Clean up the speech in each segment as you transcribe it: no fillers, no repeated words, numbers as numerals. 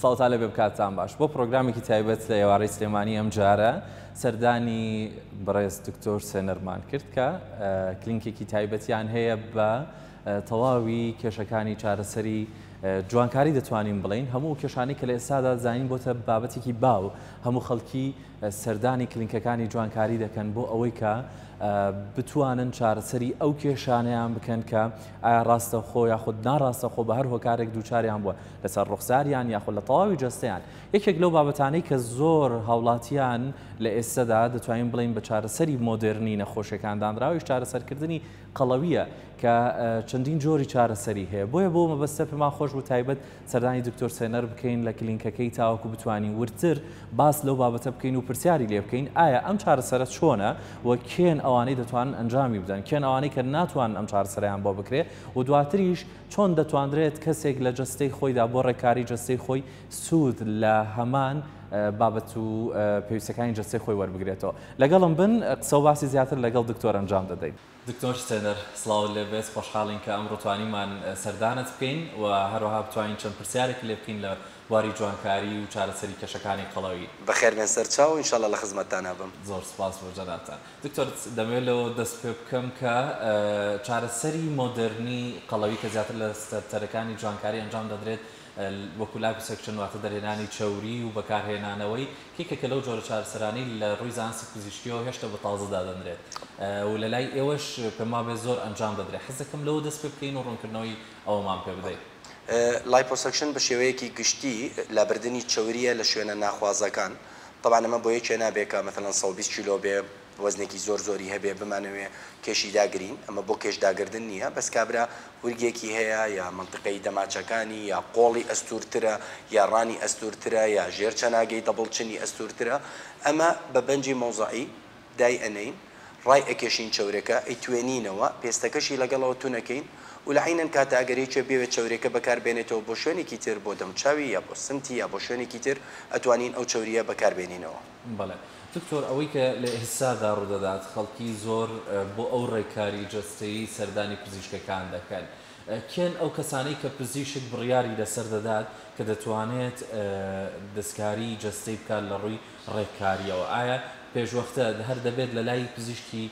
ساڵتان لەبێ بکاتتان باش بۆ پرۆگرامێکی تایبەت لە ئێوارەی سلێمانی ئەم جارە سەردانی بەڕێز دکتۆر سێنەرمان کرد کە کلینکێکی تایبەتیان هەیە بە تەواوی کێشەکانی چارەسەری جوانکاری دەتوانین بڵین هەموو کێشانەی کە لە ئێستادا زانین بۆتە بابەتێکی باو هەموو خەڵکی سەردانی کلینکەکانی جوانکاری دەکەن بۆ ئەوەی کە بتوانن چارەسەری ئەو کێشانەیان بکەن کە ئایا ڕاستەخۆ یاخود ناڕاستەخۆ بە هەر هۆکارێک دووچاریان بووە لەسەر ڕوخساریان یاخود لە تەواوی جەستەیان یەکێک لەو بابەتانەی کە زۆر هاوڵاتیان لە ئێستادا دەتوانین بڵین بە چارەسەری مۆدرنی نەخۆشیەکان دانراوی چارەسەرکردنی قەڵەویە کە چەندین جۆری چارەسەری هەیە بۆیە بۆ مەبەستە پێمان خۆش بوو تایبەت سەردانی دکتۆر سێنەر بکەین لە کلینکەکەی تاوەکو بتوانین ورتر باس لەو بابەتە بکەین و پرسیاری لێ بکەین ئایا ئەم چارەسەرە چۆنە و کێن ئەوانەی دەتوانن ئەنجامی بدەن کێن ئەوانەی کە ناتوانن ئەم چارەسەریان بۆ بکرێ و دواتریش چۆن دەتوانرێت کەسێک لە جەستەی خۆیدا بۆ ڕێکاری جەستەی خۆی سوود لە هەمان بابەت و پێویستەکانی جەستەی خۆی وەربگرێتەوە لەگەڵم بن قسە و باسی زیاتر لەگەڵ دکتۆر ئەنجام دەدەین. دکتۆر سێنەر سڵاو لێبێت خۆشحاڵین کە ئەمڕۆ توانیمان سەردانت بکەین و هەروەها بتوانین چەند پرسیارێک لێ بکەین لە بواری جوانکاری و چارەسەری کێشەکانی قەڵەوی. بەخێر بێن سەرچاو و ئینشاءالله لە خزمەتتان هەبم. زۆر سپاس بۆ جەنابتان. دکتۆر دەمەوێت لەوە دەست پێ بکەم کە چارەسەری مۆدرنی قەڵەوی کە زیاتر لە سەرەکانی جوانکاری ئەنجام دەدرێت وەکو لاکوسەکشن واتە دەرهێنانی چەوری و بەکارهێنانەوەی کێکێکە لەو جۆرە چارەسەرانەی لە ڕووی زانستی پزیشکیەوە هێشتا بە تازەدا دەنرێت و لە لای ئێوەش پێما بێ زۆر ئەنجام دەدرێت حەز دەکەم لەوە دەست پێ بکەین و ڕوونکردنەوەی ئەوەمان پێ بدەیت. لایپۆسەکشن بە شێوەیەکی گشتی لابردنی چەوریە لە شوێنە ناخوازەکان طبعا ئەمە بۆ یەکێ نابێکە مثلا 120 کیلۆ بێ وەزنێکی زۆری هەبێ بمانەوێ کێشی داگرین ئەمە بۆ کێشداگردن نییە بەس کابرا ورگێکی هەیە یا منطقەی دەماچەکانی یا قۆڵی ئەستورترە یا ڕانی ئەستورترە یا ژێر چەناگەی دەبڵچنی ئەستورترە ئەمە بە بەنجی مۆزعی دای ئەنەین ڕای ئەکێشین چەورەکە ئەیتوێنینەوە پێستەکەشی لەگەڵەوە تونەکەین و لە عینەن کاتە ئەگەریچێ بێوێت چەورێکە بەکاربێنێتەوە بۆ شوێنێکی تر بۆ دەمچاوی یا بۆ سمتی یا بۆ شوێنێکی تر ئەتوانین ئەو چەوریە بەکاربێنینەوە. بەڵێ دکتۆر ئەوەی کە لە ئێستادا ڕوودەدات خەڵکی زۆر بۆ ئەو ڕێکاری جەستەیی سەردانی پزیشکەکان دەکەن کێن ئەو کەسانەی کە پزیشک بڕیاری لەسەر دەدات کە دەتوانێت دەستکاری جەستەی بکات لە ڕووی ڕێککاریەوە ئایا پێشوەختە هەر دەبێت لە لای پزیشکی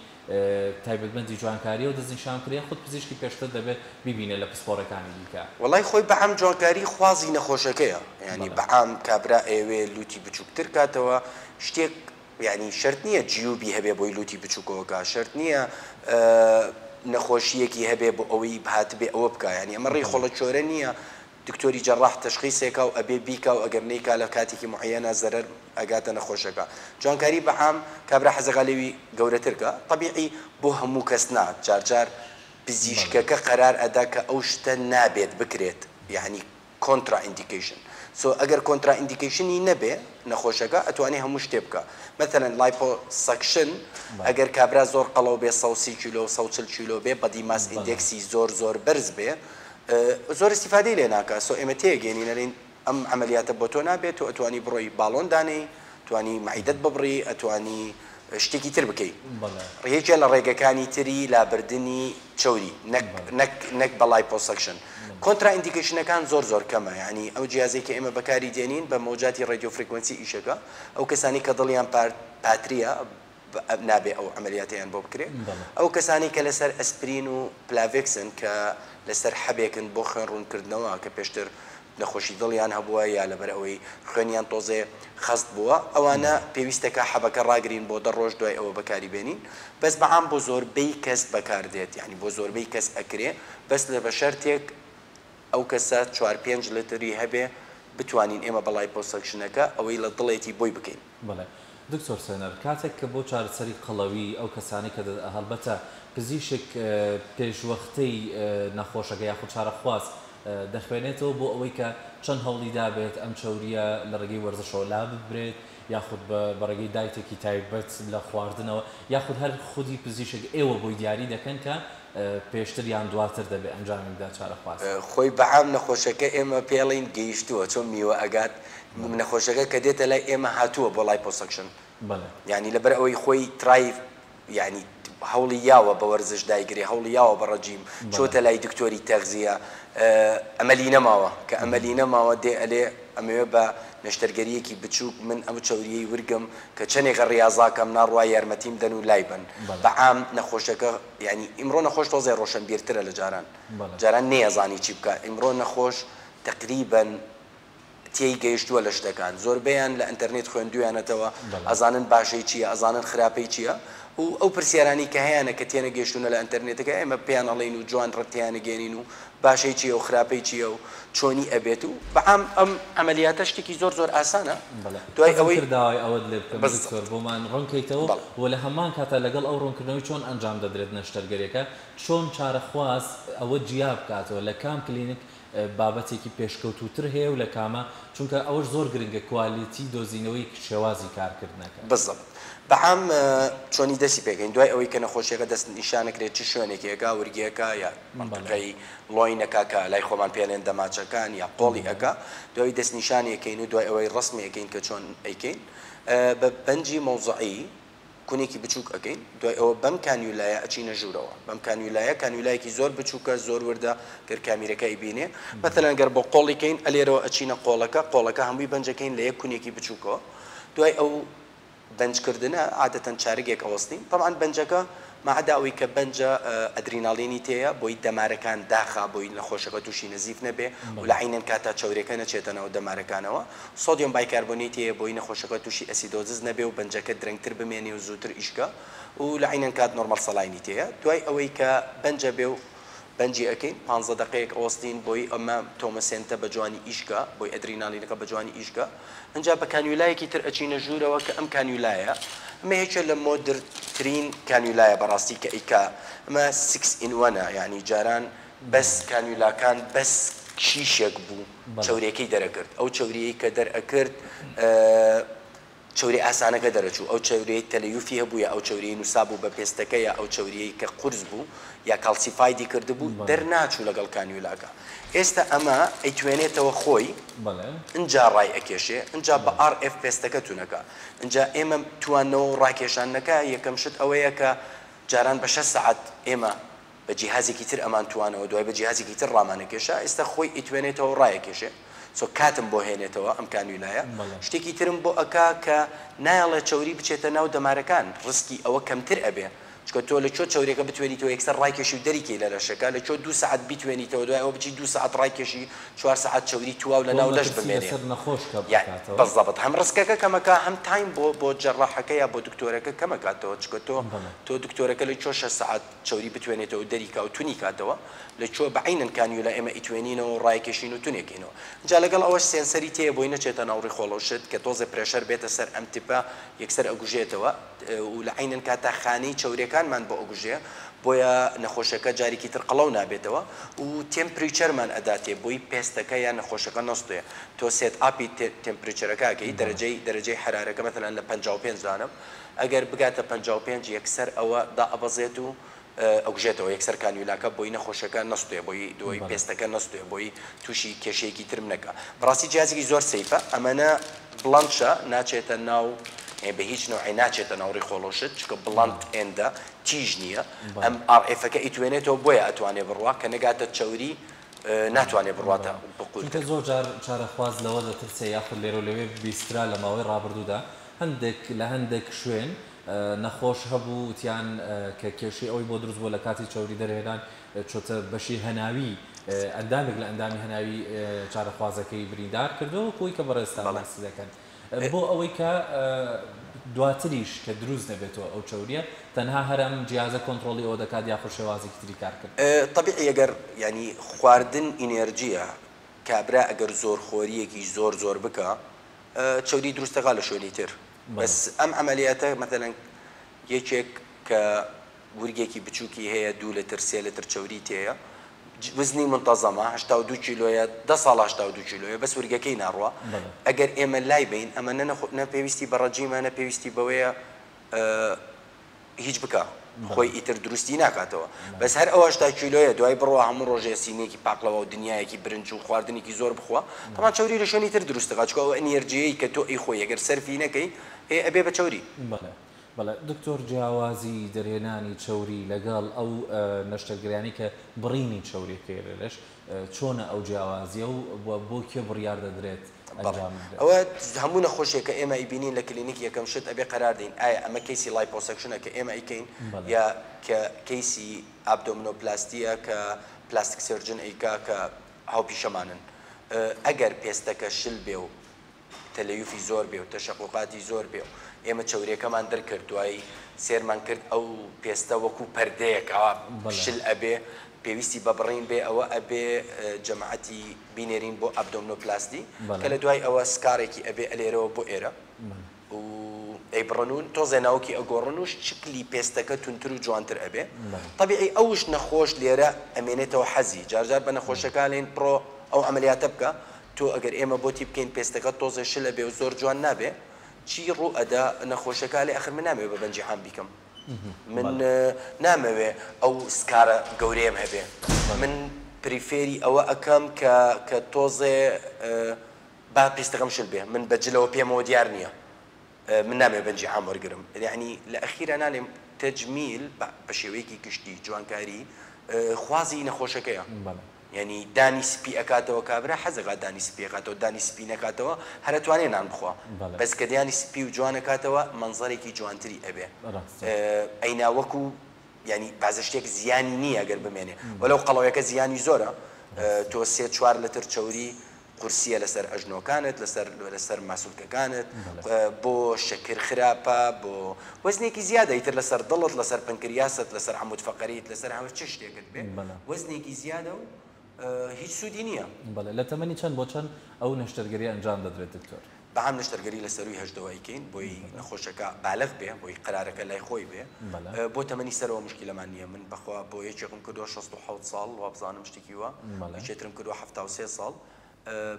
تایبەتمەندی جوانکاری و دەستنیشانکردن خود پزیشکی پێشتر دەبێت ببینێت لە پسپۆرەکانی دیکە وڵای خۆی بەعام جوانکاری خوازی نەخۆشەکەیە ینی بەعام کابرا ئێوێ لوتی بچووکتر کاتەوە شتێک ینی شرط نییە جیوبی هەبێ بۆی لوتی بچووکەوەکە شرط نییە نەخۆشیەکی هەبێ بۆ ئەوەی هات بێ ئەوە بکە ینی ئەمە ڕێی خۆڵە چۆرە نییە دکتۆری جەڕاح تەشخیصێکا و ئەبێ بیکا و ئەگەر نەیکا لە کاتێکی معەنە زەرەر ئەگاتە نەخۆشەکە جوانکاری بەعام کابرا حەزەکە لەوی گەورەترکە طبیعی بۆ هەموو کەس نات جارجار پزیشکەکە قەرار ئەدا کە ئەو شتە نابێت بکرێت یعنی کۆنترا ئیندیکیشن ئەگەر کۆنترا ئیندیکیشنی نەبێ نەخۆشەکە ئەتوانێ هەموو شتێ بکە مثلا لایپۆسەکشن ئەگەر کابرا زۆر قەڵەو بێ 130 کیلۆ 140 کیلۆ بێ بەدی ماس ئیندێکسی زۆر بەرز بێ زۆر استیفادەی لێ ناکە ئێمە تێگەێنینەرین ئەم عملیاتە بۆ تۆ نابێت و ئەتوانی بڕۆی باڵۆن دانەی توانی معیدەت ببڕی ئەتوانی شتێکی تر بکەیت ڕێکێ لە ڕێگەکانی تری لابردنی چەوری نەک بە لایپۆسەکشن کۆنترا ئیندیکیشنەکان زۆر کەمە ینی ئەو جیازێک کە ئێمە بەکاری دێنین بە مۆجاتی ڕادیۆ فریکوەنسی ئیشەکە ئەو کەسانی کە دڵیان پاتریە نابێ ئەو عملیاتیان بۆ بکرێت ئەو کەسانی کە لەسەر ئەسپرین و پلاڤێکسن کە لەسەر حەبێکن بۆ خوێن ڕوونکردنەوە کە پێشتر نەخۆشی دڵیان هەبووە یا لەبەر ئەوەی خوێنیان تۆزێ خەست بووە ئەوانە پێویستەکە حەبەکە ڕاگرین بۆ 10 ڕۆژ دوای ئەوە بەکاری بێنین بەس بەعام بۆ زۆربەی کەس بەکاردێت یعنی بۆ زۆربەی کەس ئەکرێ بەس لە بە شەرتێک ئەو کەسە 4-5 لتری هەبێ بتوانین ئێمە بە لایپۆسەکشنەکە ئەوەی لە دڵێتی بۆی بکەین. بەڵێ دکتۆر سێنەر کاتێک کە بۆ چارەسەری قەڵەوی ئەو کەسانی کە هەڵبەتە پزیشک پێشوەختەی نەخۆشەکە یاخود چارەخواست دەخوێنێتەوە بۆ ئەوەی کە چەند هەوڵی دابێت ئەم چەوریە لە ڕێگەی وەرزشەوە لا ببرێت یاخود بە ڕێگەی دایتێکی تایبەت لە خواردنەوە یاخود هەر خودی پزیشک ئێوە بۆی دیاری دەکەن کە پێشتر یان دواتر دەبێت ئەنجامیدا چارەخواست خۆی بەعام نەخۆشەکە ئێمە پێڵین گەیشتووە چۆن میوە ئەگات نەخۆشەکە کە دێتە لای ئێمە هاتووە بۆ لایپۆسەکشن ینی لەبەر ئەوەی خۆی ترای ینی هەوڵی یاوە بە وەرزش دایگری هەوڵی یاوە بە ڕەجیم چۆتە لای دکتۆری تەغزیە ئەمەلی نەماوە کە ئەمەلی نەماوە دێ ئەلێ ئەمەوێ بە نەشتەرگەریەکی بچووک من ئەم چاوریەی ورگم کە چەندێکە ڕاضاکەم ناڕوا یارمەتیم دەن و لای بن بەعام نەخۆشەکە ینی ئیمڕۆ نەخۆش تۆزێ ڕۆشنبیرترە لە جاران نێزانی چی بکە ئیمڕۆ نەخۆش تقریبا تێی گەیشتووە لە شتەکان زۆربیان لە ئینتەرنێت خوێندویانەتەوە ئەزانن باشەی چییە ئەزانن خراپەی چییە و ئەو پرسیارانی کە هەیەە کە تێنە گەشتونە لە ئینتەرنێتەکە ئێمە پێیان ئەڵێن و جوان ڕەتیانە گەێنین و باشەی چییە و خراپەی چییە و چۆنی ئەبێت و بەعام ئەم ئەمەلیاتە شتێکی زۆر ئاسانە دوای ئەوەی داوای ئەوەت لێ بکەم دکتۆر بۆمان ڕوونکەیتەوە و لە هەمان کاتە لەگەڵ ئەو ڕوونکردنەوەی چۆن ئەنجام دەدرێت نەشتەرگەریەکە چۆن چارەخواز ئەوە جیا بکاتەوە لە کام کلینیک بابەتێکی پێشکەوتوتر هەیە و لە کامە چونکە ئەوەش زۆر گرنگە کوالیتی دۆزینەوەی شێوازی کارکردنەکە بەزەب بەعام چۆنی دەستی پێکەین دوای ئەوەی کە نەخۆشیەکە دەست نیشانەکرێت چ شوێنێکێکا ورگیەکە یا منطقەی لۆینەکە کە لای خۆمان پێێن دەماچەکان یا قۆڵی ئەەکە دوای دەست نیشانێکەکەین و دوای ئەوەی ڕسمێکەکەین کە چۆن ئەیکەین بە پەنجی مەوزعی کونێکی بچووک ئەەکەین دوای ئەوە بەم کانیولایە ئەچینە ژوورەوە بەم کانیولایە کانیولایەکی زۆر بچووکە زۆر وردە گەر کامیرەکەی بینێ مەثەڵەن گەر بۆ قۆڵیکەین ئەلێرەوە ئەچینە قۆڵەکە هەمووی بەنجەکەین لە یەک کونێکی بچووکەوە دوای ئەو بەنجکردنە عادەتەن چارەگێک ئەوەستین طبعاً بەنجەکە مەعەداوی کە بەنجە ئەدریناڵینی تەیە بۆی دەمارەکان داخا بۆی نەخۆشەکە تووشی نزیف نەبێ و لە عینەن کاتە چاورەکە نەچێتەنەوە دەمارەکانەوە سۆدیۆم بایکاربۆنیت هەیە بۆی نەخۆشەکە تووشی ئەسیدۆزز نەبێ و بەنجەکە درەنگتر بمێنێ و زووتر ئیشکە و لە عینەن کات نۆرمەل سەڵاینی تەیە دوای ئەوەی کە بەنجە بێ و بەنجی ئەەکەین 15 دقەیەک ئەوەستین بۆی ئەمە تۆمەسێنتە بە جوانی ئیشکە بۆی ئەدریناڵینەکە بە جوانی ئیشکە ئەجا بە کانیولایەکی تر ئەچینە ژوورەوە کە ئەم کانیولایە ئەمە هیچە لە مۆدرترین کانیولایە بەڕاستی کە ئیکا ئەمە 6 in 1 یعنی جاران بەس کانیولاکان بەس شیشێک بوو چاورێکەی دەرەکرد ئەو چاوریەی کە دەرئەکرد چوری ئاسانەکە دەرەچوو ئەو چاورەی تەلەیوفی هەبوو یا ئەو چاورەی نووسابوو بە پێستەکە یا ئەو چاورەی کە قورس بوو یا کاڵسیفایدی کردبوو دەرناچوو لەگەڵ کانیولاکە ئێستا ئەمە ئەیتوێنێتەوە خۆی اینجا ڕای ئەکێشێ اینجا بە RF پێستەکە تونەکە اینجا ئێمە توانەوە ڕاکێشانەکە یەکەم شت ئەوەیە کە جاران بە 6 ساعت ئێمە بە جیهازێکی تر ئەمان توانەوە دوای بە جیهازێکی تر ڕامانەکێشە ئێستا خۆی ئیتوێنێتەوە ڕایەکێشێ سۆ کاتم بۆ هێنێتەوە ئەم کانیولایە شتێکی ترم بۆ ئەکا کە نایڵێ چاوری بچێتە ناو دەمارەکان ڕسکی ئەوە کەمتر ئەبێ چکە تۆ لە چۆ چاورێکە بتوێنیتەوە یەکسەر ڕایکێشی و دەریکەی لە لەشەکە لە چۆ 2 ساعت بیتوێنیتەوە دوای ئەوە بچی 2 ساعت ڕایکێشی 4 ساعت چاوری تواو لە ناو لەش بمێنێ بەڵزەبەت هەم ڕسکەکە کەمەکە هەم تایم بۆ جەڕاحەکە یا بۆ دکتۆرەکە کەمەکاتەوە چکە تۆ دکتۆرەکە لە چۆ 6 ساعت چاوری بتوێنێتەوە دەریکا و تونی کاتەوە لە چۆ بەعینەن کانیولا ئێمە ئیتوێنینەوە ڕایکێشین و تونێکینەوە جا لەگەڵ ئەوەش سێنسەری تەیە بۆی نەچێتە ناو ڕیخۆڵەوشت کە تۆزە پرێشەر بێتە سەر ئەم تیپە یەکسەر ئەگوژێتەوە و لە عینەن کاتە خانەی چاورەکانمان بۆ ئەگوژێ بۆیە نەخۆشەکە جارێکی تر قەڵەو نابێتەوە و تێمپریچەرمان ئەداتێ بۆی پێستەکە یان نەخۆشەکە نەستوێ تۆ سێت ئاپی تێمپریچەرەکەکەی دەرەجەی حرارەکە مەثەڵەن لە 55 دانم ئەگەر بگاتە 55 یەکسەر ئەوە دائەبەزێت و ئەوژێتەوە یەکسەر کانیولاکە بۆی نەخۆشەکە نەستوێ بۆی دۆی پێستەکە نەستوێ بۆی تووشی کێشەیەکی ترم نەکە بەڕاستی جیازێکی زۆر سەیفە ئەمەنە بڵەنشە ناچێتە ناو بە هیچ نوعی ناچێتە ناو ڕیخۆڵۆشت چکە بڵند ئێندە تیژ نییە ئەم RF-ەکە ئیتوێنێتەوە بۆیە ئەتوانێ بڕوا کە نەگاتە چاوری ناتوانێت بڕاتە بقولکە زۆر جار چارەخواز لەوە دەترسێ یاخود لێرە و لەوێ بیسترا لە ماوەی ڕابردوودا لە هەندێک شوێن نەخۆش هەبوو وتیان کە کێشی ئەوی بۆ دروست بۆ لە کاتی چاوری دەرهێنان چۆتە بەشی هەناوی ئەندامێک لە ئەندامی هەناوی چارەخوازەکەی بریندار کردەوە بۆی کە بەڕێستا باسی دەکەن بۆ ئەوەی کە دواتریش کە دروست نەبێتەوە ئەو چاوریە تەنها هەرم جیازە کۆنتترۆلی ئەوە دەکات یا خۆشێوازێکی تری کارکرد طبیعی ئەگەر ینی خواردن ئینێرجیە کابرا ئەگەر زۆرخۆریەکی زۆر بکە چاوری دروستەکە لە شوێنی تر بەس ئەم عملیاتە مثلەن یەکێک کە ورگێکی بچووکی هەیە 2 لتر 3 لتر چاوری تەیە وزنی منتەزەمە 82 کیلۆیە 10 ساڵ 82 کیلۆیە بەس ورگەکەی ناڕوە ئەگەر ئێمە لای بین ئەمە نەپێویستی بە ڕەجیمە نەپێویستی بەوەیە هیچ بکە خۆی ئیتر دروستی ناکاتەوە بەس هەر ئەوە 80 کیلۆیە دوای بڕوا هەموو ڕۆژێ سینێکی پاقلەوە و دنیایەکی برنج و خواردنێکی زۆر بخوا تەمان چاوری لە شوێنی تر دروستەکە چکە ئەوە ئەنێرجیەی کە تۆ ئەی خۆی ئەگەر سەرفی نەکەی ئەبێ بە چاوری بەڵێ دکتۆر جیاوازی دەرهێنانی چەوری لەگەڵ ئەو نەشتەرگەریانی کە بڕینی چەوریەکەی لەش چۆنە ئەو جیاوازیە و بۆ کێ بڕیار دەدرێت ئەنجام بدرێت؟ ئەوە هەموو نەخۆشیە کە ئێمە ئیبینین لە کلینیکی یەکەم شت ئەبێ قەرار دەین ئایا ئەمە کەیسی لایپۆسەکشنە کە ئێمە ئەیکەین یا کە کەیسی ئابدۆمینۆپلاستیە کە پلاستیک سێرجن ئەیکا کە هاوپیشەمانن. ئەگەر پێستەکە شل بێ و تەلەیوفی زۆر بێ و تەشەقوقاتی زۆر بێ و ئێمە چەوریەکەمان دەرکرد دوایی سێرمان کرد ئەو پێستە وەکو پەردەیەکەوە شل ئەبێ پێویستی بە بڕین بێ ئەوە ئەبێ جەماعەتی بینێرین بۆ ئابدۆمینۆپلاستی کە لە دوای ئەوە سکارێکی ئەبێ ئەلێرەوە بۆ ئێرە و ئەیبڕنون تۆزێ ناوکی ئەگۆڕن و شکلی پێستەکە تونتر و جوانتر ئەبێ. طبیعی ئەوش نەخۆش لێرە ئەمێنێتەوە حەزی جارجار بە نەخۆشەکانێن پڕۆ ئەو عملیاتە بکە تۆ ئەگەر ئێمە بۆتی بکەین پێستەکە تۆزە شل ئەبێ و زۆر جوان نابێ چی ڕوو ئەدا نەخۆشەکە لێ ئەخر من نامەوێ بە بەنجی حام بیکەم من نامەوێ ئەو سکارە گەورەیەم هەبێ من پریفێری ئەوە ئەەکەم کە تۆزێ با پێستەکەم شل بێ من بەجلەوە پێمەوە دیار نییە من نامێ بەنجی حام وەرگرم یعنی لە ئەخیرە نالێم تەجمیل بە شێوەیەکی گشتی جوانکاری خوازی نەخۆشەکەیە یعنی دانی سپی ئەکاتەوە کابرا حەزەکات دانی سپی ئەکاتەوە دانی سپی نەکاتەوە هەرەتوانێ نان بخوا بەس کە دیانی سپی و جوانەکاتەوە منزەرێکی جوانتری ئەبێ ئەیناوەکو ینی بازە شتێک زیانی نییە ئەگەر بمێنێ وەلەو قەڵەوەیەکە زیانی زۆرە تۆ 3-4 لتر چەوری قورسیە لەسەر ئەژنۆکانت لەسەر ماسوولکەکانت بۆ شەکر خراپە بۆ وەزنێکی زیادە ئیتر لەسەر دڵت لەسەر پنکریاست لەسەر عەمود فەقەریت لەسەر هەموو چ شتێکت بێ وەزنێکی زیادە و هیچ سوودی نییە. بەڵێ لە تەمەنی چەند بۆ چەند ئەو نەشتەرگەری ئەنجام دەدرێت دکتۆر؟ بەعام نەشتەرگەری لە سەروی هەژدەوەیکەین بۆی نەخۆشەکە بالغ بێ بۆی قرارەکە لای خۆی بێ بۆ تەمەنی سەرەوە مشکلەمان نییە من بەخوا بۆ یەکێکم کردووە 67 ساڵ وابزانم شتێکی وە یەکێترم کردووە 73 ساڵ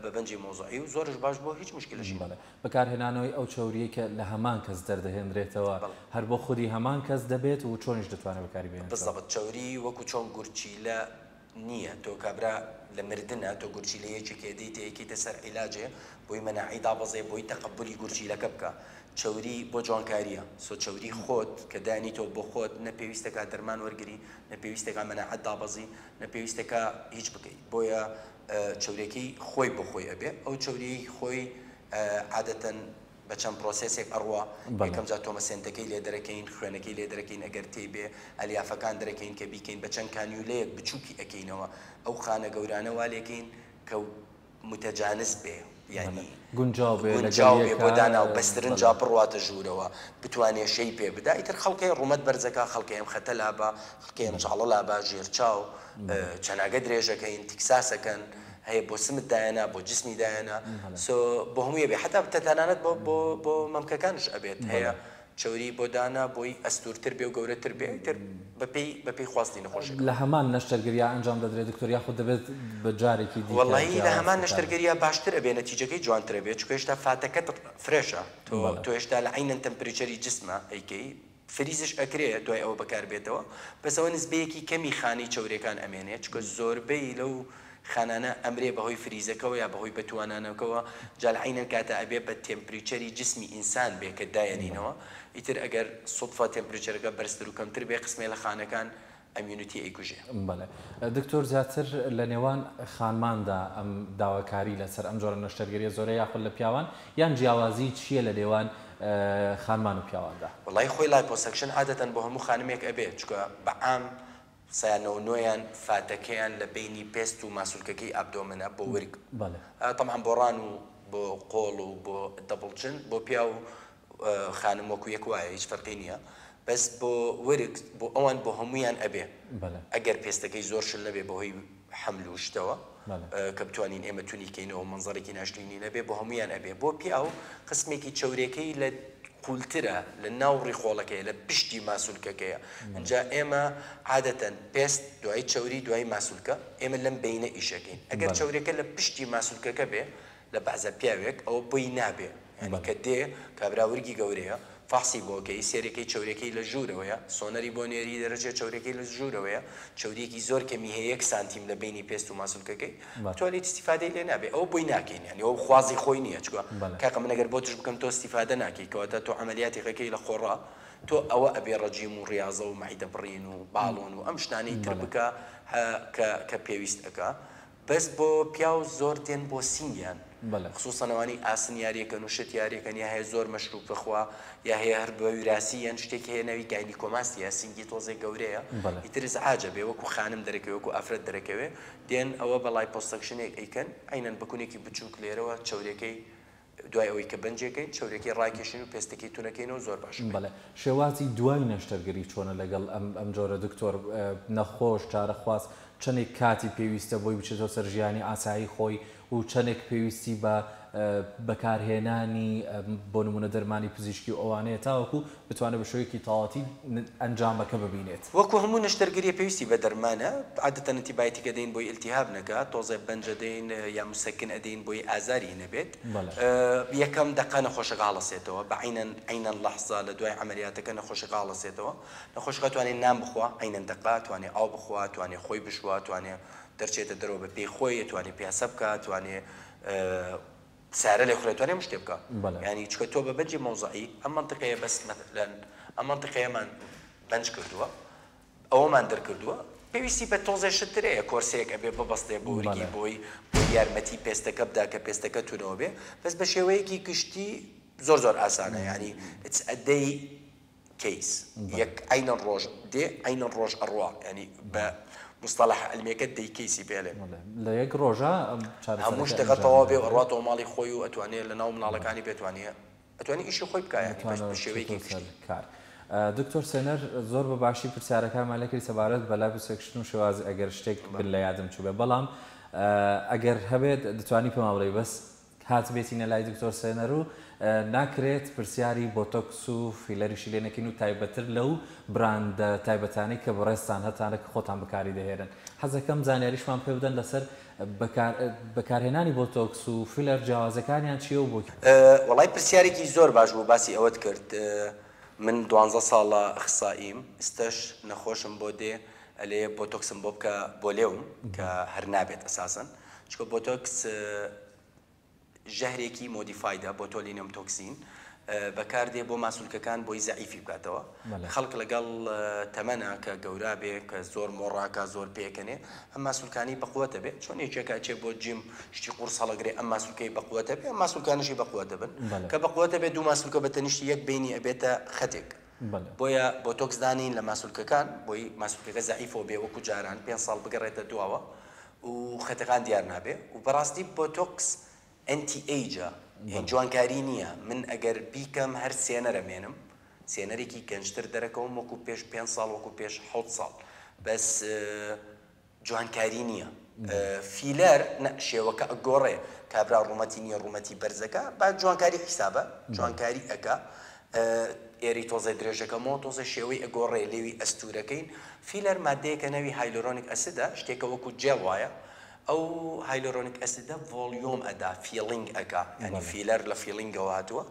بە بەنجی مۆزوعی و زۆرش باش بۆ هیچ مشکلەشی بەکارهێنانەوەی ئەو چەوریە کە لە هەمان کەس دەردەهێنرێتەوە هەر بۆ خودی هەمان کەس دەبێت و چۆنیش دەتوانێت بەکاری بێنێت بەزەبەت چەوری وەکو چۆن گورچیلە نییە تۆ کابرا لە مردنە تۆ گورچیلە یەکێکێ دەیتە یەکیتە سەر عیلاجێ بۆی مەناعی دابەزێ بۆی تەقبولی گورچیلەکە بکە چەوری بۆ جوانکاریە سۆ چەوری خۆت کە دانی تۆ بۆ خۆت نەپێویستەکە دەرمان وەرگری نەپێویستەکە مەناعەت دابەزی نەپێویستەکە هیچ بکەیت بۆیە چەورێکی خۆی بۆ خۆی ئەبێ ئەو چەوری خۆی عادەتەن بە چەند پرۆسێسێک ئەڕوا یەکەم جا تۆمەسێنتەکەی لێ دەرەکەین خوێنەکەی لێ دەرەکەین ئەگەر تێ بێ ئەلیافەکان دەرەکەین کە بیکەین بە چەند کانیولەیەک بچووکی ئەەکەینەوە ئەو خانە گەورانە والێکین کە متەجانس بێ ینی گونجاو بێ بۆ داناو بەسترن جا بڕواتە ژوورەوە بتوانێ شەی پێ بدا ئیتر خەڵکی ڕوومەت بەرزەکە خەڵکیم خەتە لابە خەڵکیم جاڵە لابە ژێرچاو چەناگە درێژەکەین تیکساسەکەن هەیە بۆ سمت دایەنە بۆ جسمی دایەنە بۆ هەموویە بێ حتا تەتانانەت بۆ مەمکەکانش ئەبێت هەیە چەوری بۆ دانا بۆی ئەستورتر بێ و گەورەتر بێ تر بەپێی خواستی نەخۆش لە هەمان نەشتەرگەریە ئەنجام دەدرێت دکتۆر یاخود دەبێت بە جارێکی دی وەڵی لە هەمان نەشتەرگەریە باشتر ئەبێ نەتیجەکەی جوانترە بێت چکە هێشتا فاتەکەت فرێشە تۆ هێشتا لە عینەن تەمپریچەری جسمە ئەیکەی فریزش ئەکرێت دوای ئەوە بەکار بێتەوە بەس ئەوە نسبەیەکی کەمی خانی چەورەکان ئەمێنێت چکە زۆربەی لەو خانانە ئەمرێ بەهۆی فریزەکەەوە یا بەهۆی بەتوانانەکەەوە جال عینەن کاتە ئەبێ بە تێمپریچەری جسمی ئینسان بێ کە دایەنینەوە ئیتر ئەگەر سوودفا تێمپریچەرەکە بەرزتر و کەمتر بێ قسمێ لە خانەکان ئەمیونیتی ئەیکوژێ. بەڵێ دکتۆر زیاتر لە نێوان خانماندا ئەم داواکاری لەسەر ئەم جۆرە نەشتەرگەریە زۆرە یاخود لە پیاوان یان جیاوازی چییە لە نێوان خانمان و پیاواندا؟ وڵی خۆی لایپۆسەکشن عادەتەن بۆ هەموو خانمێک ئەبێ چکە بەعام سایانەوە نۆیان فاتەکەیان لە بینی پێست و ماسوولکەکەی ئابدۆمنە بۆ ورگ تەمان بۆ ڕان و بۆ قۆڵ و بۆ دەبڵچن بۆ پیا و خانم وەکو یەک وایە هیچ فەرقی نییە بەس بۆ ورگ بۆ ئەوان بۆ هەمویان ئەبێ ئەگەر پێستەکەی زۆر شل نەبێ بەهۆی حمل و شتەوە کە بتوانین ئێمە تونیکەینەوە منزەرێکی ناشرینی نەبێ بۆ هەمویان ئەبێ بۆ پیا و قسمێکی چەورێکەی لە قولترە لە ناو ڕیخۆڵەکەیە لە پشتی ماسوولکەکەیە اینجا ئێمە عادەتەن پێست دوای چەوری دوای ماسوولکە ئێمە لەم بینە ئیشەکەین ئەگەر چەورەکە لە پشتی ماسوولکەکە بێ لە بەعزە پیاوێک ئەوە بۆی نابێ ینی کە دێ کابراورگی گەورەیە فاسی بۆکەی سێرەکەی چەورەکەی لە ژوورەوەیە سۆنەری بۆ نێری دەرەجێت چەورەکەی لە ژوورەوەیە چەورێکی زۆر کەمی هەیە 1 سانتیم لە بینی پێست و ماسوولکەکەی توانێت استیفادەی لێ نابێ ئەوە بۆی ناکەین ینی ئەو خوازی خۆی نییە چکە کاکە من ئەگەر بۆ توش بکەم تۆ استیفادە ناکەی کەواتە تۆ عملیاتی ڕێکەی لە خۆڕا تۆ ئەوە ئەبێ ڕەجیم و ڕاضە و مەعیدە بڕین و باڵۆن و ئەم شتانەی تر بکە کە پێویست ئەکا بەس بۆ پیا و زۆر دێن بۆ سینیان خصوصەنەوەی ئاسن یاریەکەن و شت یاریەکەن یا هەیە زۆر مەشروب بخوا یا هەیە هەر بە ویراسی یان شتێکی هەیە ناوی گاینی کۆماسی یا سینگی تۆزێک گەورەیە ئیترز عاجە بێ وەکو خانم دەرەکەوێ وەکو ئافرەت دەرەکەوێ دێن ئەوە بەڵای پۆستەکشنێک ئەیکەن ئەینەن بەکوونێکی بچووک لێرەوە چاورەکەی دوای ئەوەی کە بنجێکەین چاورێکی ڕاکێشین و پێستەکەی تونەکەینەوە زۆر باش بەڵێ شێوازی دوای نەشتەرگەری چۆنە لەگەڵ ئەم جۆرە دکتۆر نەخۆش چارەخواست چەندێک کاتی پێویستە بۆی بچێتەوە سەر ژیانی ئاسایی خۆی و چەندێک پێویستی بە بەکارهێنانی بۆ نمونە دەرمانی پزیشکی ئەوانەیە تاوەکو بتوانێت بە شێوەیەکی تەواوەتی ئەنجامەکە ببینێت وەکو هەموو نەشتەرگەریە پێویستی بە دەرمانە عادەتەن ئەنتیبایۆتیکە دەین بۆی ئیلتیهاب نەکات تۆزێ بەنجە دەین یا موسەکن ئەدەین بۆی ئازاری نەبێت یەکەم دقە نەخۆشەکە هەڵەسێتەوە بە عینەن لەحظە لە دوای عەمەلیاتەکە نەخۆشەکە هەڵەسێتەوە نەخۆشەکە توانێت نان بخوا عینەن دقە توانێت ئاو بخوا توانێت خۆی بشوە توانێت دەرچێتە دەرەوە بە پێی خۆی توانێت پیاسە بکات توانێت سارە لێ خوێتوانێ شتێ بکە ینی چکە تۆ بە بەنجی مۆزعی ئەم منطقەیە بەس مثلەن ئەم منطقەیەمان بەنج کردووە ئەوەمان دەرکردووە پێویستی بە تۆزێ شترەیە کۆرسەیە ئەبێ ببەستێ بۆ وەرگی بۆی یارمەتی پێستەکە بدا کە پێستەکە تونەوە بێ بەس بە شێوەیەکی گشتی زۆر ئاسانە ینی it's a day case یەک عینەن ڕۆژ دێ عینەن ڕۆژ ئەڕوا ینی بە مصطلح علمیەکە دەی کەیسی پێڵێ لە یەک ڕۆژە هەموو شتێکە تەواو بێ ڕاتەوە ماڵی خۆی و ئەتوانێت لە ناو مناڵەکانی بێتوانێت ئەتوانی ئیشی خۆی بکایە شێوەیەکی کار دکتۆر سێنەر زۆر بە باشی پرسیارەکانمان لەکردی سەبارەت بە لایپۆسەکشن و شێواز ئەگەر شتێک بن لە یادم چوو بێ بەڵام ئەگەر هەبێت دەتوانی پێم بڵێ بەس هات بێتینە لای دکتۆر سێنەر و ناکرێت پرسیاری بۆتۆکس و فیلەریشی لێ نەکەین و تایبەتر لەو براندە تایبەتانەی کە بەڕێستان هەتانە کە خۆتان بەکاری دەهێنن حەزەکەم زانیاریشمان پێ بدەن لەسەر بەکارهێنانی بۆتۆکس و فیلەر جیاوازەکانیان چیە و بۆ وەڵای پرسیارێکی زۆر باش بوو باسی ئەوەت کرد من 12 ساڵە ئەخسائیم ئستەش نەخۆشم بۆ دێ ئەلێ بۆتۆکسم بۆ بکە بۆ لێوم کە هەر نابێت ئەساسن چکە بۆتۆکس ژەهرێکی مۆدیفایدا بۆتۆلینەم تۆکسین بەکاردێ بۆ ماسوولکەکان بۆی زەعیفی بکاتەوە خەڵک لەگەڵ تەمەنە کە گەورا بێ کە زۆر مۆڕاکە زۆر پێکەنێ ئەم ماسوولکانی بەقووەتە بێت چۆن یەکێکا چێ بۆ جیم شتی قورس هەڵەگرێ ئەم ماسوولکەی بەقووەتە بێ ئەم ماسوولکانشی بەقووەتە بن کە بەقووەتە بێ دوو ماسوولکە بە تەنیشتی یەک بینی ئەبێتە خەتێک بۆیە بۆتۆکس دانین لە ماسوولکەکان بۆی ماسوولکەکە زەعیفەوە بێ وەکو جاران 5 ساڵ بگەڕێتە دواوە و خەتەکان دیار نابێ و بەڕاستی بۆتۆکس ئەنتی ئەیجە جوانکاری نییە من ئەگەر بیکەم هەر سێنەرەمێنم سێنەرێکی گەنجتر دەرەکەوم وەکو پێش 5 ساڵ وەکو پێش 7 ساڵ بەس جوانکاری نییە فیلەر شێوەکە ئەگۆڕێ کابرا ڕوومەتی نییە ڕوومەتی بەرزەکە با جوانکاری حیسابە جوانکاری ئەکا ئێری تۆزە درێژەکەمەوە تۆزە شێوەی ئەگۆڕێ لێوی ئەستورەکەین فیلەر مادەیەکە ناوی هایلۆرۆنیک ئەسیدە شتێکە وەکو جێڵ وایە ئەو هایلۆرۆنیک ئەسیدە ڤۆلیۆم ئەدا فیلینگ ئەکا ینی فیلەر لە فیلینگەوە هاتووە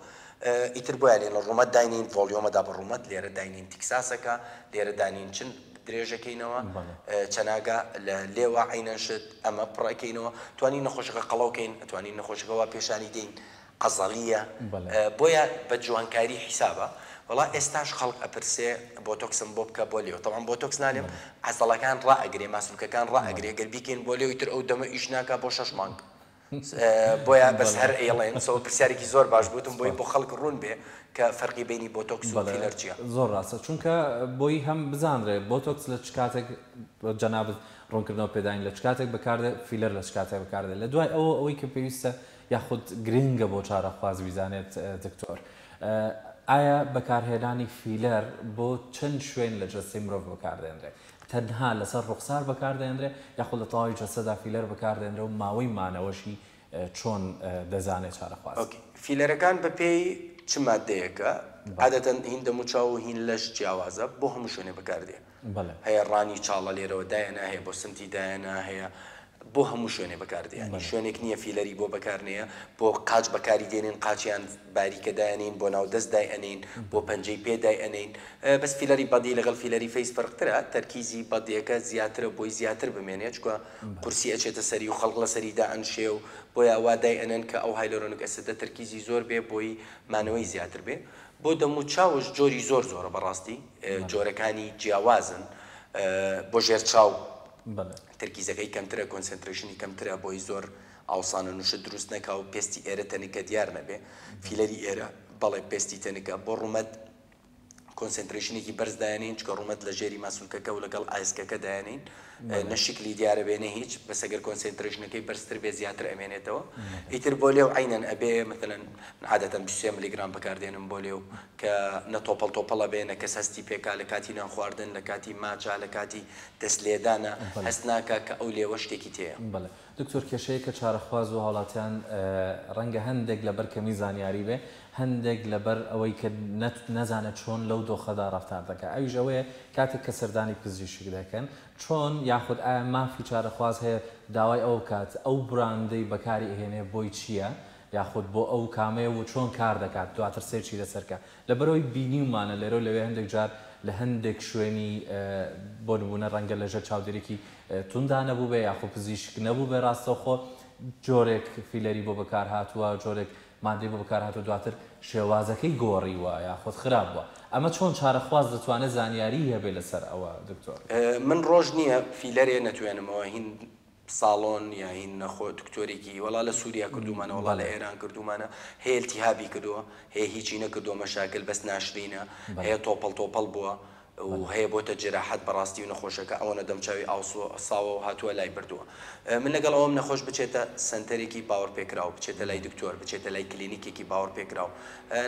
ئیتر بۆیە لێ لە ڕوومەت داینین ڤۆلیۆمەدا بە ڕوومەت لێرە داینین تیکساسەکە لێرە داینین چند درێژەکەینەوە چەناگە لە لێوە عینەشت ئەمە پڕەکەینەوە توانین نەخۆشەکە قەڵەوکەین ئەتوانین نەخۆشەکەەوە پێشانی دەین قەزەڵیە بۆیە بە جوانکاری حیسابە وڵا ئێستاش خەڵک ئەپرسێ بۆتۆکسم بۆ بکە بۆ لێوە تەواو بۆتۆکس نالێم عەزەڵەکان ڕائەگرێ ماسوولکەکان ڕائەگرێ گەر بیکەین بۆ لێو ئیتر ئەو دەمە ئیش ناکا بۆ 6 مانگ بۆیە بەس هەر ئێڵێن سەوە پرسیارێکی زۆر باش بوتم بۆی بۆ خەڵک ڕوون بێ کە فەرقی بینی بۆتۆکس و فیلەر چییە زۆر ڕاستە چونکە بۆی هەم بزانرێ بۆتۆکس لە چ کاتێک جەنابەت ڕوونکردنەوە پێداین لە چ کاتێک بەکاردێ فیلەر لە چ کاتێک بەکاردێت لە دوای ئەوەی کە پێویستە یاخود گرنگە بۆ چارەخواز ویزانێت دکتۆر ئایا بەکارهێنانی فیلەر بۆ چەند شوێن لە جەستەی مرۆڤ بەکاردێنرێت تەنها لەسەر ڕوخسار بەکاردێنرێت یاخود لە تەواوی جەستەدا فیلەر بەکاردێنرێت و ماوەی مانەوەشی چۆن دەزانێت چارەخواز فیلەرەکان بە پێی چ مادەیەکە عادەتەن هین دەموچاو و هین لەش جیاوازە بۆ هەموو شوێنێ بەکاردێ هەیە ڕانی چاڵە لێرەوە دایەنە هەیە بۆ سمتی دایەنە هەیە بۆ هەموو شوێنێ بەکاردێنی شوێنێک نییە فیلەری بۆ بەکارنەیە بۆ قاچ بەکاری دێنین قاچیان باریکە دایەنین بۆ ناو دەست دایئەنین بۆ پەنجەی پێ دایئەنین بەس فیلەری بەدی لەگەڵ فیلەری فەیس فەرقترە تەرکیزی بەدیەکە زیاترە بۆی زیاتر بمێنێت چکە قورسی ئەچێتە سەری و خەڵق لە سەریدا ئەنشێ و بۆیە وا دایئەنن کە ئەو هایلۆرۆنیک ئەسیدە تەرکیزی زۆر بێ بۆی مانەوەی زیاتر بێ بۆ دەم و چاوش جۆری زۆرە بەڕاستی جۆرەکانی جیاوازن بۆ ژێر چاو ترکیزەکەی کەمترە کۆنسنتریشنی کەمترە بۆی زۆر ئاوسانە نووشە دروست نەکا و پێستی ئێرە تەنکە دیار نەبێ فیلەری ئێرە بەڵێ پێستی تەنکە بۆ ڕوومەت کۆنسنتریشنێکی بەرز دایانین چکە ڕوومەت لە ژێری ماسوولکەکە و لەگەڵ ئایسکەکە دایانین نەشکلی دیارە بێنە هیچ بەسەگەر کۆنسنتریشنەکەی بەرزتر بێ زیاتر ئەمێنێتەوە ئیتر بۆ لێو عینەن ئەبێ مثلەن عادەتەن 23 میلیگرام بەکاردێنم بۆ لێو کە نە تۆپەڵە بێ نە کەس هەستی پێکا لە کاتی نان خواردن لە کاتی ماچا لە کاتی دەستلێدانە هەست ناکە کە ئەو لێوە شتێکی تەیە. دکتۆر کێشەیە کە چارەخواز و هاوڵاتیان ڕەنگە هەندێک لەبەر کەمی زانیاری بێ هەندێک لەبەر ئەوەی کە نەزانێت چۆن لەو دۆخەدا ڕفتار دەکات ئەویش ئەوەیە کاتێک کە سەردانی پزیشک دەکەن چۆن یاخود ئایا مافی چارەخواز هەیە داوای ئەو کات ئەو براندەی بەکاری ئەهێنێ بۆی چییە یاخود بۆ ئەو کامەیە و چۆن کار دەکات دواتر سێرچی لەسەرکە لەبەرەوەی بینیمانە لێرە لەوێ هەندێک جار لە هەندێک شوێنی بۆ نمونە ڕەنگە لەژێر چاودێرێکی توندا نەبوو بێ یاخود پزیشک نەبوو بێ ڕاستەوخۆ جۆرێک فیلەری بۆ بەکار هاتووە جۆرێک مادەی بۆ بەکار هاتووە دواتر شێوازەکەی گۆڕیوە یاخود خراپ بووە ئەمە چۆن چارەخواز دەتوانێت زانیاری هەبێ لەسەر ئەوە دکتۆر من ڕۆژ نییە فیلەرێ نەتوێنمەوە هین ساڵۆن یا هین نەخۆ دکتۆرێکی وەڵا لە سووریا کردومانە وەڵا لە ئێران کردومانە هەیە التیهابی کردووە هەیە هیچی نەکردووە مەشاکل بەس ناشرینە هەیە تۆپەڵ بووە و هەیە بۆتە جراحەت بەڕاستی و نەخۆشەکە ئەوەنە دەمچاوی ساوە و هاتووە لای بردووە من لەگەڵ ئەوم نەخۆش بچێتە سنتەرێکی باوەڕ پێکراوە بچێتە لای دکتۆر بچێتە لای کلینیکێکی باوەڕ پێکراوە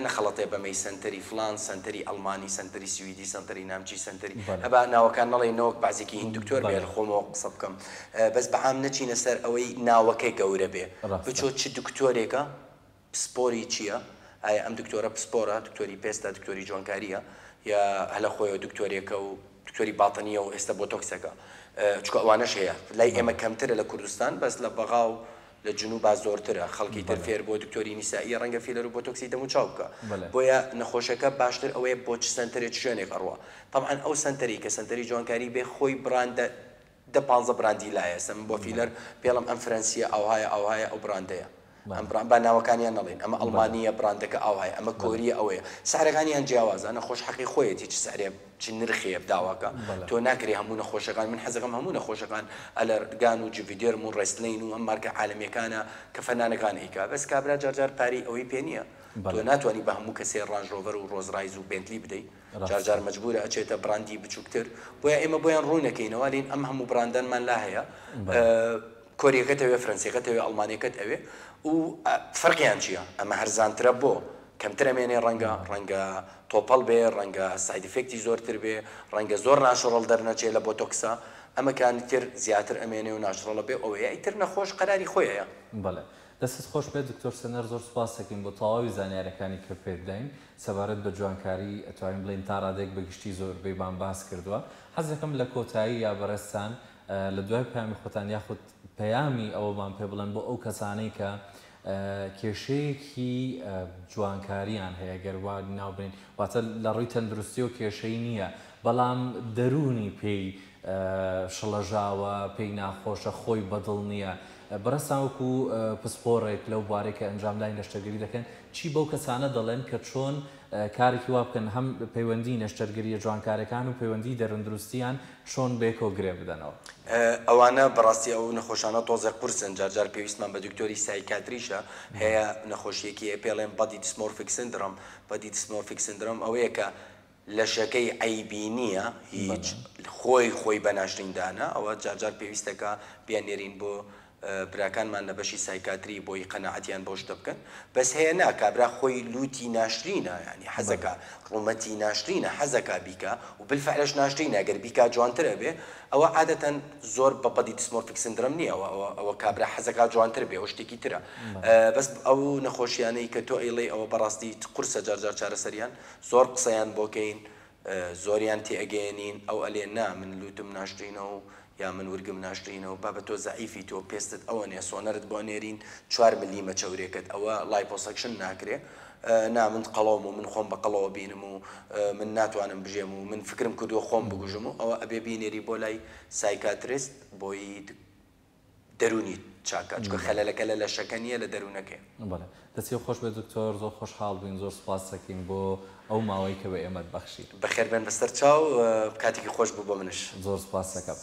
نەخەڵەتێ بەمەی سنتەری فلان سنتەری ئەڵمانی سنتەری سویدی سنتەری نامچی سنتەری هەبا ناوەکان نەڵێ نەوەک بازێکی هین دکتۆر بێ لە خۆمەوە قسە بکەم بەس بەعام نەچینە سەر ئەوەی ناوەکەی گەورە بێ بچۆ چ دکتۆرێکە پسپۆری چییە ئایا ئەم دکتۆرە پسپۆرە دکتۆری پێستە دکتۆری جوانکاریە یا هەلە خۆیەوە دکتۆرێکە و دکتۆری باتنیە و ئێستا بۆتۆکسەکە چکە ئەوانەش هەیە لای ئێمە کەمترە لە کوردستان بەس لە بەغاو لە جنوب زۆرترە خەڵکی تر فێر بۆ دکتۆری نیسایی ڕەنگە فیلەر و بۆتۆکسی دەم و چاو بکە بۆیە نەخۆشەکە باشتر ئەوەیە بۆ چ سنتەرێک شوێنێک ئەڕوە طبعاً ئەو سنتەری کە سنتەری جوانکاری بێ خۆی براندە 15 براندی لایە سم بۆ فیلەر پێڵم ئەم فرەنسیە ئەوهایە ئەو براندەیە ئەم با ناوەکانیان نەڵێن ئەمە ئەڵمانیە براندەکە ئەوهایە ئەمە کۆریە ئەوەیە سعرەکانیان جیاوازە نەخۆش حەقی خۆیەتی چ سعرێ چ نرخێ بداواکە تۆ ناکری هەموو نەخۆشەکان من حەزەکەم هەموو نەخۆشەکان ئەلەرگان و جڤیدێرم و ڕێستلین و ئەم مارکە عالەمیەکانە کە فەنانەکان ئیکا بەس کابرا جارجار پاری ئەوەی پێ نییە تۆ ناتوانانی بە هەموو کەسێ ڕانژ ڕۆڤەر و ڕۆزڕایز و بنتلی بدەیت جارجار مەجبورە ئەچێتە براندی بچووکتر بۆیە ئێمە بۆیان ڕوونەکەینەوە لین ئەم هەموو براندانمان لا هەیە کۆریەکەت ئەوێ فرەنسیەکەت ئەوێ ئەڵمانیەکەت ئەوێ و فەرقیان چییە ئەمە هەرزانترە بۆ کەمترە مێنێ ڕەنگە تۆپەڵ بێ ڕەنگە سایدفکتی زۆرتر بێ ڕەنگە زۆر ناشڕڵ دەرنەچێ لە بۆتۆکسە ئەمەکانی تر زیاتر ئەمێنێ و ناشڕڵە بێ ئەوەیە ئیتر نەخۆش قەراری خۆیەیە بەڵێ دەستت خۆش بێت دکتۆر سەنەر زۆر سوپاس دەکەین بۆ تەواوی زانیاریەکانی کە پێ بدەین سەبارەت بە جوانکاری ئەتوانین بڵێن تا ڕادێک بەگشتی زۆربەیمان باس کردووە حەز دەکەم لە کۆتایی یا بەڕێستان لە دوای پەیامی خۆتان یاخود پەیامی ئەوەمان پێ بڵێن بۆ ئەو کەسانەی کە کێشەیەکی جوانکاریان هەیە گەروا ناوبرین واتە لە ڕووی تەندروستی و کێشەی نییە بەڵام دەرونی پێی شڵەژاوە پێی ناخۆشە خۆی بەدڵ نییە بەڕێستان وەکو پسپۆڕێک لەو بارێک کە ئەنجامدانی نەشتەرگەری دەکەن چی بەو کەسانە دەڵێن کە چۆن کارێکی وا بکەن هەم پەیوەندی نەشتەرگەریە جوانکارەکان و پەیوەندی دەرەندروستیان چۆن بێکۆ گرێ بدەنەوە ئەوانە بەڕاستی ئەو نەخۆشانە تۆزە قورسن جارجار پێویستمان بە دکتۆری سایکاتریشە هەیە نەخۆشیەکی پێڵێن بەدی دیسمۆرفیک سندرۆم بەدی دیسمۆرفیک سندرۆم ئەوەیە کە لەشەکەی عیبی نییە هیچ خۆی بە ناشریندانە ئەوە جارجار پێویستەکە بیانێرین بۆ براکانمان لە بەشی سایکاتری بۆی قەنەعەتیان بۆ شتە بکەن بەس هەیە ناکابرا خۆی لوتی ناشرینە ینی حەزەکە ڕوومەتی ناشرینە حەزەکە بیکە و بالفعلش ناشرینە ئەگەر بیکا جوانترە بێ ئەوە عادەتەن زۆر بە بەدی دیسمۆرفیک سندرۆم نییە ئەوە کابرا حەزەکە جوانتر بێ ئەو شتێکی ترە بەس ئەو نەخۆشیانەی کە تۆ ئەیڵێ ئەوە بەڕاستی قورسە جارجار چارەسەریان زۆر قسەیان بۆکەین زۆریان تێئەگەێنین ئەو ئەلێ نا من لوتم ناشرینە و یا من ورگم ناشرینەوە با بە تۆ زعیفی تۆ پێستت ئەوە نیە سۆنەرت بۆ نێرین 4 ملیمە چەورێکت ئەوە لایپۆسەکشن ناکرێ نا من قەڵەوم و من خۆم بە قەڵەوە بینم و من ناتوانم بژێم و من فکرم کردووە خۆم بگوژم و ئەوە ئەبێ بینێری بۆ لای سایکاتریست بۆی دەرونی چاکە چکە خەلەلەکە لە لەشەکە نیە لە دەروونەکەی. بەڵێ دەچی خۆش بێ دکتۆر زۆر خۆشحاڵ بووین زۆر سوپاس دەکەین بۆ ئەو ماوەی کە بە ئێمەت بەخشی. بەخێر بێن بەسەر چاو کاتێکی خۆش بوو بۆ منش. زۆر سوپاس دەکەم.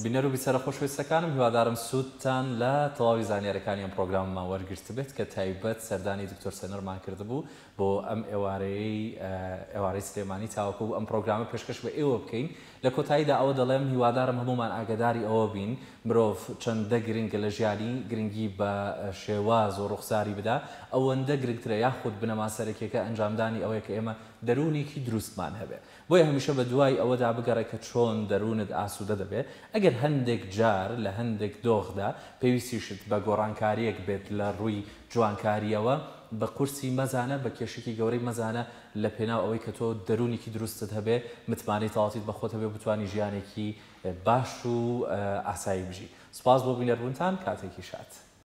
بینەر و بیسەرە خۆشەویستەکانم هیوادارم سوودتان لە تەواوی زانیاریەکانی ئەم پرۆگراممان وەرگرت بێت کە تایبەت سەردانی دکتۆر سێنەرمان کردبوو بۆ ئەم ئێوارەی سلێمانی تاوەکو ئەم پرۆگرامە پێشکەش بە ئێوە بکەین. لە کۆتاییدا ئەوە دەڵێم هیوادارم هەمومان ئاگداری ئەوە بین مرۆڤ چەندە گرنگە لە ژیانی گرنگی بە شێواز و ڕوخساری بدا ئەوەندە گرنگترە یاخود بنەما سەرەکیەکە ئەنجامدانی ئەوەیە کە ئێمە دەرونێکی دروستمان هەبێ. بۆیە هەمیشە بە دوای ئەوەدا بگەڕێ کە چۆن دەرونت ئاسوودە دەبێت ئەگەر هەندێک جار لە هەندێک دۆخدا پێویستیشت بە گۆڕانکاریەک بێت لە ڕووی جوانکاریەوە بە قورسی مەزانە بە کێشێکی گەورەی مەزانە لە پێناو ئەوەی کە تۆ دەرونێکی دروستت هەبێ متمانەی تەواویت بە خۆت هەبێ بتوانی ژیانێکی باش و ئاسایی بژی. سوپاس بۆ بینەربوونتان کاتێکی شات.